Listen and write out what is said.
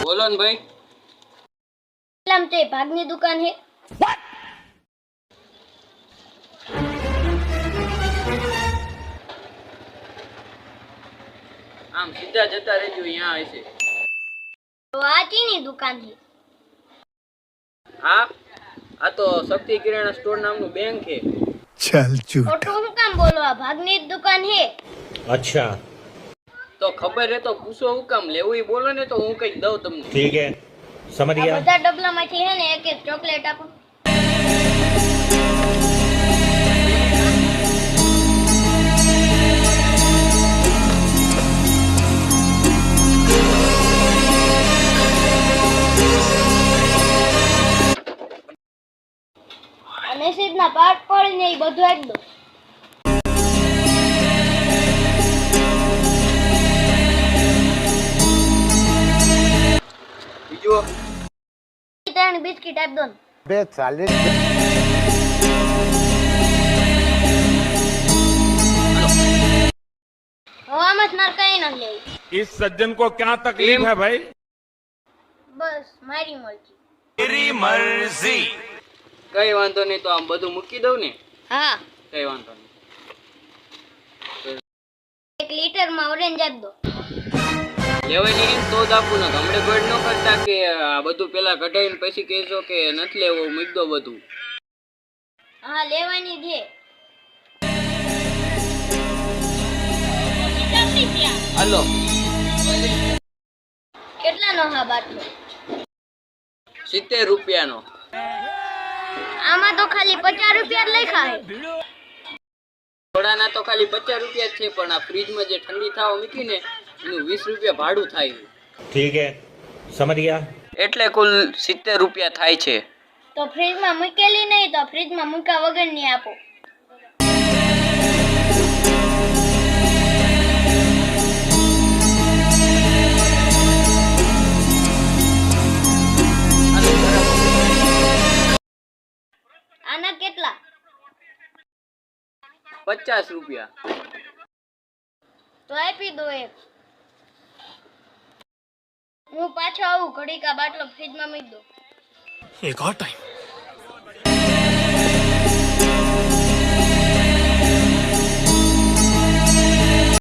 બોલો ને ભાઈ. તે ભાગની દુકાન હે. આમ સીધા જતા રહેજો, અહીંયા હશે. તો આ ચીની દુકાન હે. હા, આ તો શક્તિ કિરાણા સ્ટોર નામનું બેંક છે. चल झूठ ખોટું હું કામ બોલો? આ ભાગની જ દુકાન હે. अच्छा તો ખબર હે તો પૂછો હું કામ લેવું, ઈ બોલો ને તો હું કઈક દઉં તમને. ठीक है समझ આ गया। બધા ડબલામાંથી હે ને એક એક ચોકલેટ આપો. અને સીધના પાર્ટ પડીને એ બધું આપી દો. બીજું ત્રણ બિસ્કિટ આપી દો ને. बे साले હવામાં જ મારે કઈ ન લેવું. इस सज्जन को क्या तकलीफ है भाई? બસ મારી મરજી. मेरी मर्जी। કઈ વાંધો નહીં, તો આમ બધું મૂકી દઉં ને. હા, કઈ વાંધો નહીં. 1 લીટરમાં ઓરેન્જ આપી દો. લેવાય નહીં તો જ આપું ને. હમણે ગોળ ન કરતા કે આ બધું પેલા કઢાઈને પછી કહેજો કે નથી લેવું, મૂકી દો બધું. હા, લેવાની છે. હાલો. કેટલાનો હા બાટલો? 70 રૂપિયાનો. આમાં તો ખાલી 50 રૂપિયા જ લખ્યા છે. થોડાના તો ખાલી 50 રૂપિયા જ છે, પણ આ ફ્રીજમાં જે ઠંડી થાવ મૂકીને એનું 20 રૂપિયા ભાડું થાય. ठीक है समझ गया। એટલે કુલ 70 રૂપિયા થાય છે. તો ફ્રીજમાં મૂકેલી નહીં તો ફ્રીજમાં મૂક્યા વગરની આપો. હાલો, બરાબર. આના કેટલા? 50 રૂપિયા. તો આપી દો એક. હું પાછો આવું, ઘડીક આ બાટલો ફ્રીજમાં મૂકી દો. एक और टाइम